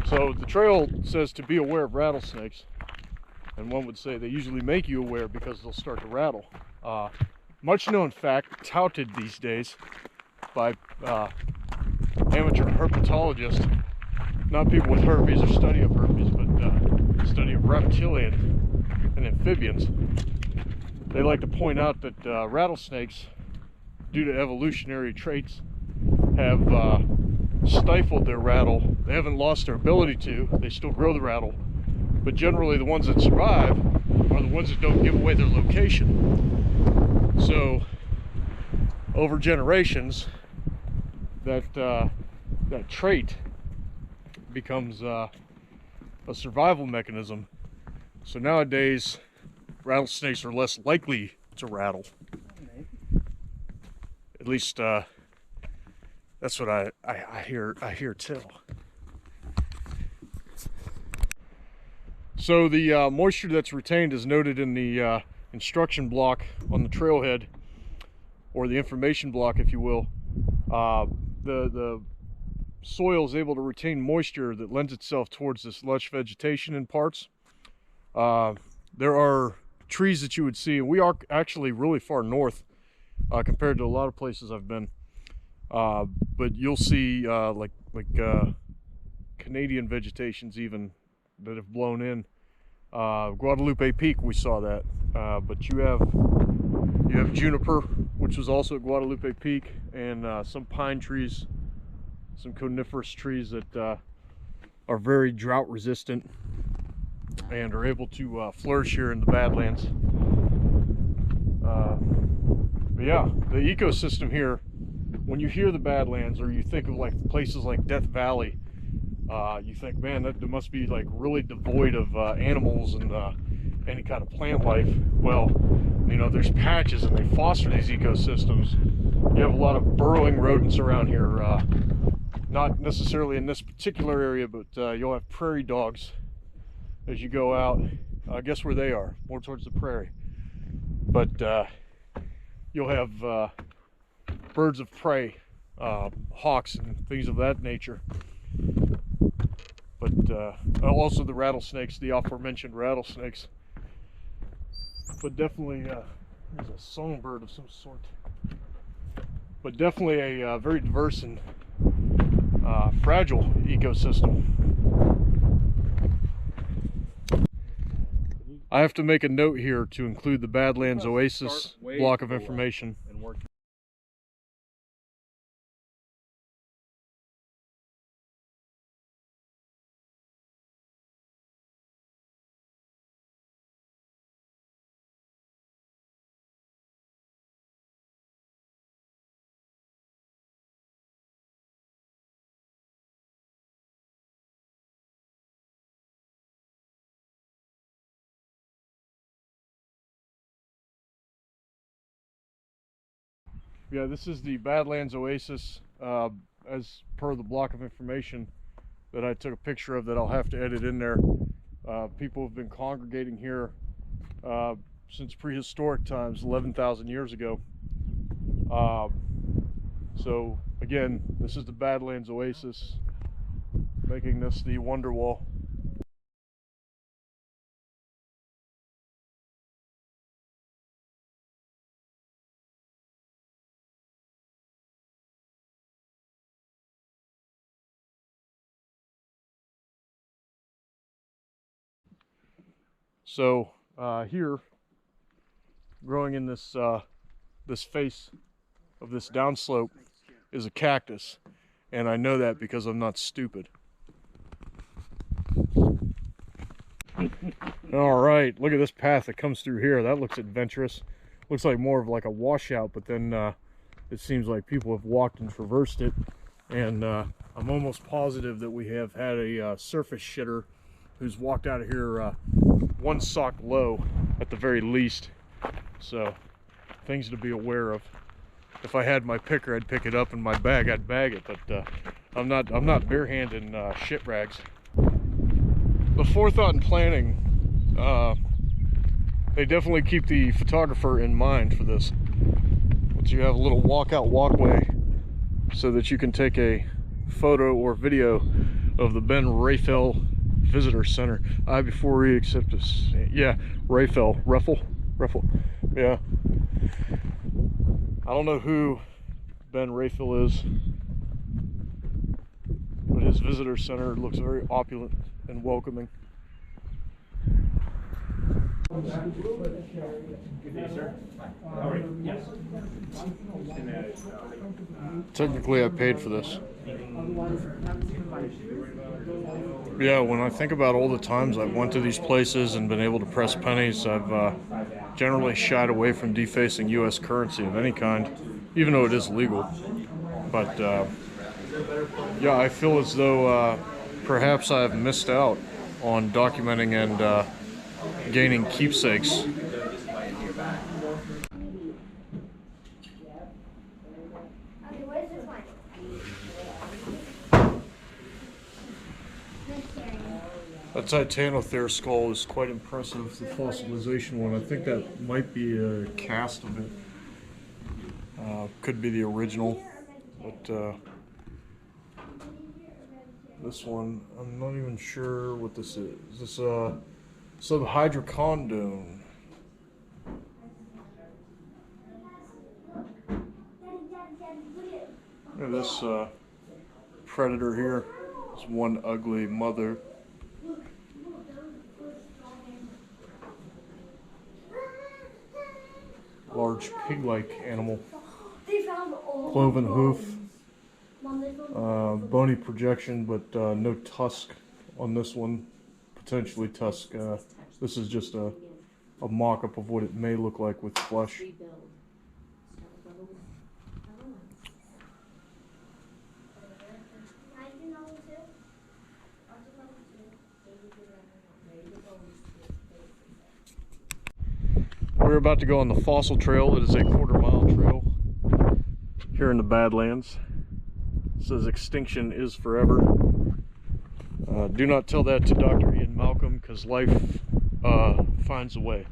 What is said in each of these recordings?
So the trail says to be aware of rattlesnakes, and one would say they usually make you aware because they'll start to rattle. Much known fact, touted these days by amateur herpetologists, not people with herpes or study of herpes, but study of reptilian and amphibians. They like to point out that rattlesnakes, due to evolutionary traits, have stifled their rattle. They haven't lost their ability to. They still grow the rattle, but generally the ones that survive are the ones that don't give away their location. So over generations, that trait becomes a survival mechanism. So nowadays rattlesnakes are less likely to rattle. At least that's what I hear tell. So the moisture that's retained is noted in the instruction block on the trailhead, or the information block, if you will. The soil is able to retain moisture that lends itself towards this lush vegetation in parts. There are trees that you would see, and we are actually really far north compared to a lot of places I've been. But you'll see like Canadian vegetations even that have blown in. Guadalupe Peak, we saw that. But you have juniper, which was also at Guadalupe Peak, and some pine trees, some coniferous trees that are very drought resistant and are able to flourish here in the Badlands. But yeah, the ecosystem here, when you hear the Badlands, or you think of like places like Death Valley, you think, man, that must be like really devoid of animals and any kind of plant life. Well, you know, there's patches and they foster these ecosystems. You have a lot of burrowing rodents around here, not necessarily in this particular area, but you'll have prairie dogs as you go out. Guess where they are? More towards the prairie. But you'll have birds of prey, hawks and things of that nature. But also the rattlesnakes, the aforementioned rattlesnakes. But definitely, there's a songbird of some sort. But definitely a very diverse and fragile ecosystem. I have to make a note here to include the Badlands Oasis block of information. Yeah, this is the Badlands Oasis, as per the block of information that I took a picture of that I'll have to edit in there. People have been congregating here since prehistoric times, 11,000 years ago. So again, this is the Badlands Oasis, making this the Wonder Wall. So here, growing in this this face of this downslope, is a cactus, and I know that because I'm not stupid. All right, look at this path that comes through here. That looks adventurous. Looks like more of like a washout, but then it seems like people have walked and traversed it, and I'm almost positive that we have had a surface shitter who's walked out of here one sock low at the very least. So things to be aware of. If I had my picker, I'd pick it up, in my bag I'd bag it, but I'm not barehanding shit rags. The forethought and planning, they definitely keep the photographer in mind for this. Once you have a little walkout walkway so that you can take a photo or video of the Ben Raphael Visitor Center. Before we accept this, yeah, Raphael, Ruffle, yeah. I don't know who Ben Raphael is, but his visitor center looks very opulent and welcoming. Good day, sir. How are you? Yes. Technically, I paid for this. Yeah, when I think about all the times I've went to these places and been able to press pennies, I've generally shied away from defacing U.S. currency of any kind, even though it is legal. But yeah, I feel as though perhaps I've missed out on documenting and gaining keepsakes. A Titanothere skull is quite impressive, the fossilization one. I think that might be a cast of it. Could be the original, but this one, I'm not even sure what this is. This subhydrocondone. Look at this predator here. It's one ugly mother. Large pig-like animal. Cloven hoof. Bony projection, but no tusk on this one. Potentially tusk. This is just a mock-up of what it may look like with flesh. We're about to go on the fossil trail. It is a quarter-mile trail here in the Badlands. It says extinction is forever. Do not tell that to Dr. Ian Malcolm, because life finds a way.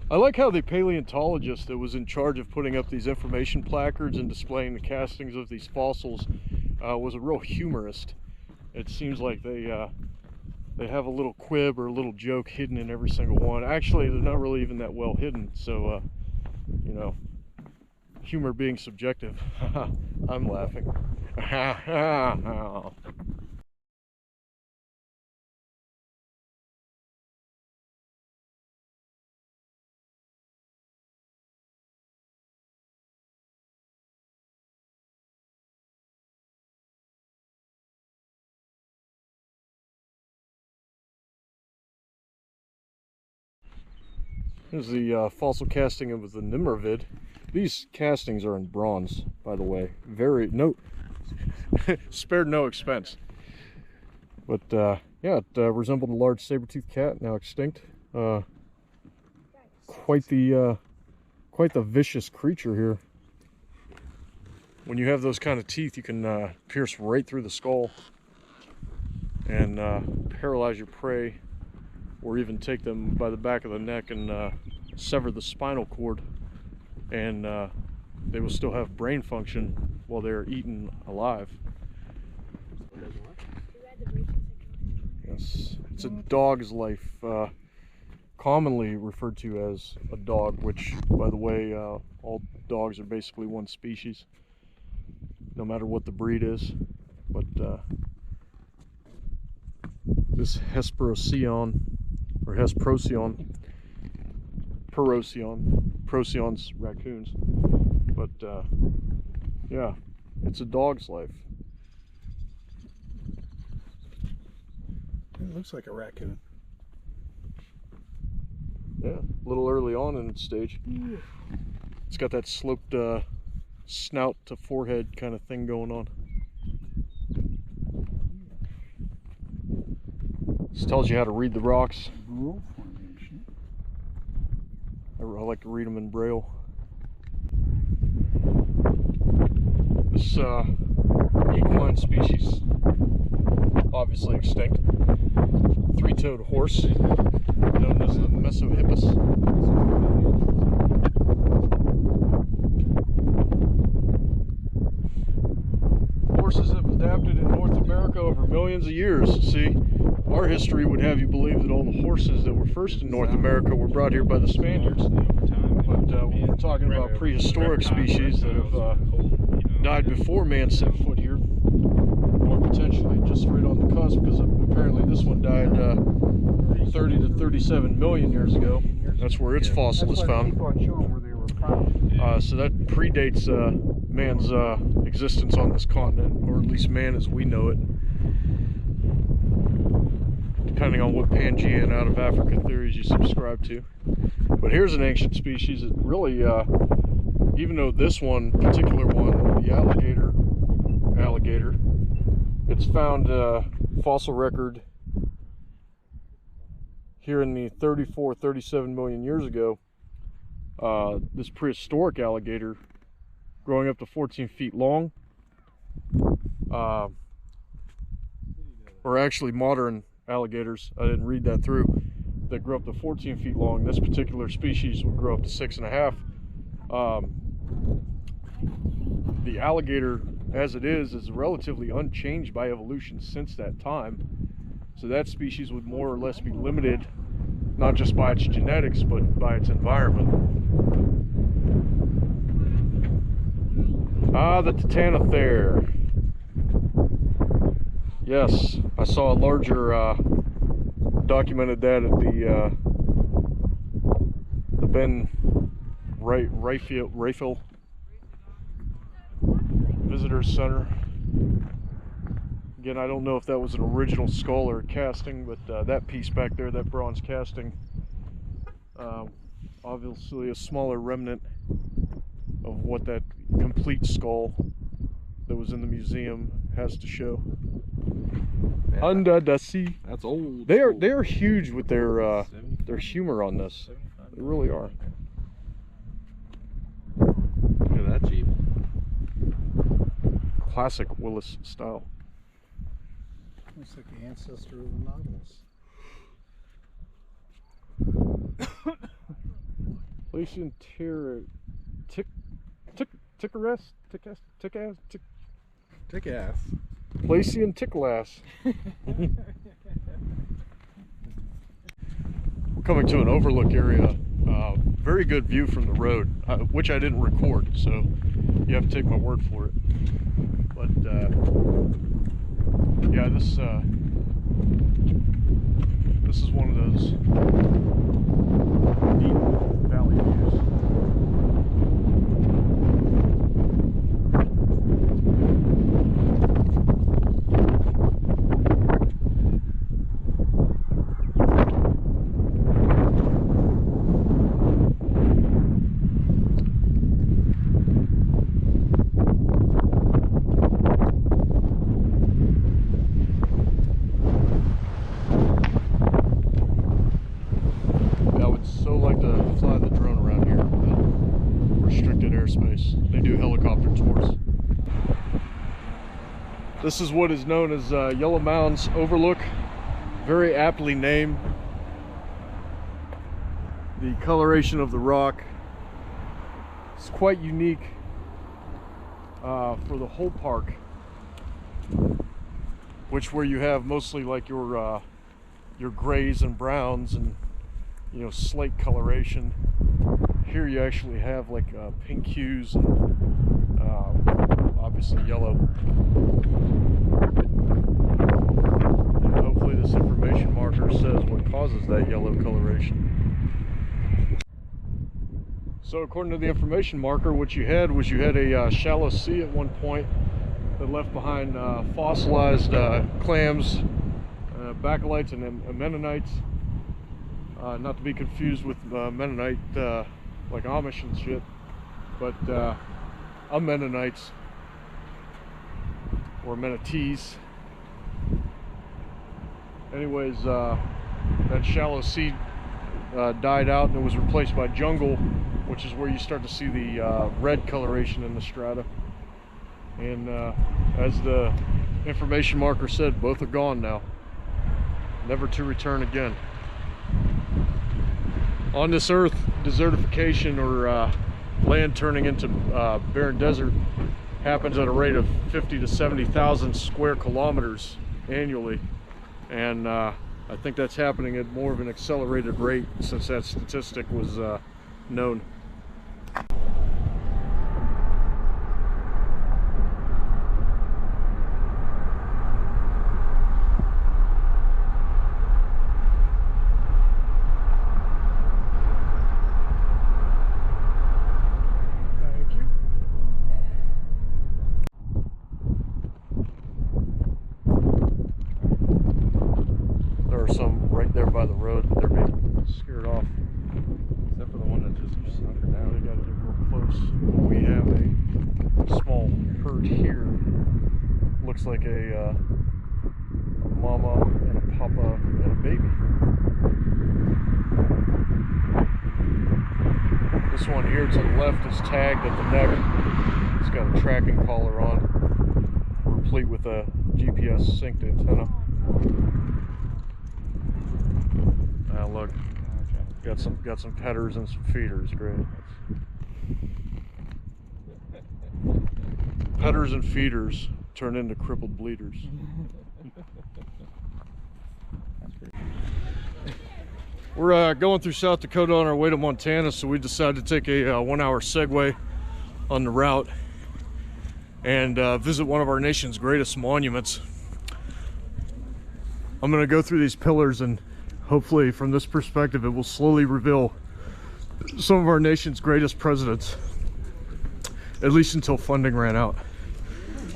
I like how the paleontologist that was in charge of putting up these information placards and displaying the castings of these fossils was a real humorist. It seems like they have a little quib or a little joke hidden in every single one. Actually, they're not really even that well hidden, so you know, humor being subjective. I'm laughing. Here's the fossil casting of the Nimmervid. These castings are in bronze, by the way. Spared no expense. But yeah, it resembled a large saber-toothed cat, now extinct. Quite the vicious creature here. When you have those kind of teeth, you can pierce right through the skull and paralyze your prey, or even take them by the back of the neck and sever the spinal cord, and they will still have brain function while they're eaten alive. Yes, it's a dog's life, commonly referred to as a dog, which, by the way, all dogs are basically one species, no matter what the breed is. But this Hesperocyon, or Procyon's raccoons. But yeah, it's a dog's life. It looks like a raccoon. Yeah, a little early on in its stage. It's got that sloped snout to forehead kind of thing going on. This tells you how to read the rocks. Grove formation. I like to read them in Braille. This equine species, obviously extinct, three-toed horse, known as the Mesohippus. Horses have adapted in North America over millions of years. See, our history would have you believe that all the horses that were first in North America were brought here by the Spaniards. But we're talking about prehistoric species that have died before man set foot here, or potentially just right on the cusp, because apparently this one died 30 to 37 million years ago. That's where its fossil is found. So that predates man's existence on this continent, or at least man as we know it, depending on what Pangaean out of Africa theories you subscribe to. But here's an ancient species that really, even though this particular one, the alligator, it's found fossil record here in the 34, 37 million years ago. This prehistoric alligator growing up to 14 feet long, or actually modern alligators, I didn't read that through, that grew up to 14 feet long. This particular species would grow up to 6.5. The alligator as it is relatively unchanged by evolution since that time. So that species would more or less be limited, not just by its genetics, but by its environment. Ah, the Titanothere. Yes, I saw a larger, documented that at the Ben Rayfield Visitor Center. Again, I don't know if that was an original skull or a casting, but that piece back there, that bronze casting, obviously a smaller remnant of what that complete skull that was in the museum has to show. Man, Under the sea. that's old. They are huge with their humor on this. They really are. Look at that Jeep. Classic Willis style. Looks like the ancestor of the Nautilus. Glacian Tick ass. Glacian Tickleass. We're coming to an overlook area. Very good view from the road, which I didn't record, so you have to take my word for it. But yeah, this is one of those deep valley views. This is what is known as Yellow Mounds Overlook, very aptly named. The coloration of the rock is quite unique for the whole park, where you have mostly like your grays and browns and slate coloration. Here you actually have like pink hues and obviously yellow. And hopefully this information marker says what causes that yellow coloration. So according to the information marker, what you had was a shallow sea at one point that left behind fossilized clams, baculites and ammonites. Not to be confused with Mennonite like Amish and shit, but Mennonites or Mennotees. Anyways, that shallow sea died out and it was replaced by jungle, which is where you start to see the red coloration in the strata. And as the information marker said, both are gone now, never to return again. On this earth, desertification or land turning into barren desert happens at a rate of 50 to 70,000 square kilometers annually, and I think that's happening at more of an accelerated rate since that statistic was known. Some right there by the road. They're being scared off. Except for the one that just sunk her down. They got to get real close. We have a small herd here. Looks like a mama and a papa and a baby. This one here to the left is tagged at the neck. It's got a tracking collar on, replete with a GPS synced antenna. Look, got some petters and some feeders. Great. Petters and feeders turn into crippled bleeders. We're going through South Dakota on our way to Montana, so we decided to take a 1-hour segue on the route and visit one of our nation's greatest monuments. I'm going to go through these pillars, and hopefully from this perspective it will slowly reveal some of our nation's greatest presidents, at least until funding ran out.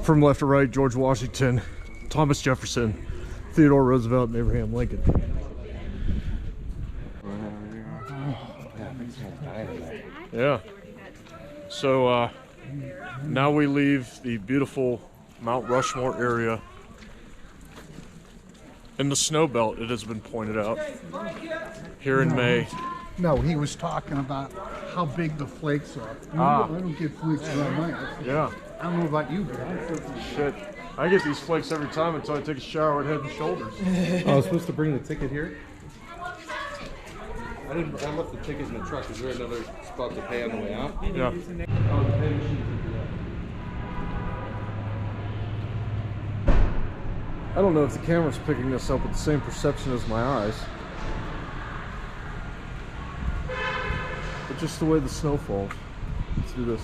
From left to right: George Washington, Thomas Jefferson, Theodore Roosevelt, and Abraham Lincoln. Yeah. So now we leave the beautiful Mount Rushmore area in the snow belt, it has been pointed out, here in May. No, he was talking about how big the flakes are. I don't get flakes around my house. Yeah. I don't know about you, but I don't. Shit. I get these flakes every time until I take a shower at Head and Shoulders. I was supposed to bring the ticket here? I left the ticket in the truck. Is there another spot to pay on the way out? Yeah. Oh, the pay machine's I don't know if the camera's picking this up with the same perception as my eyes. But just the way the snow falls. Let's do this.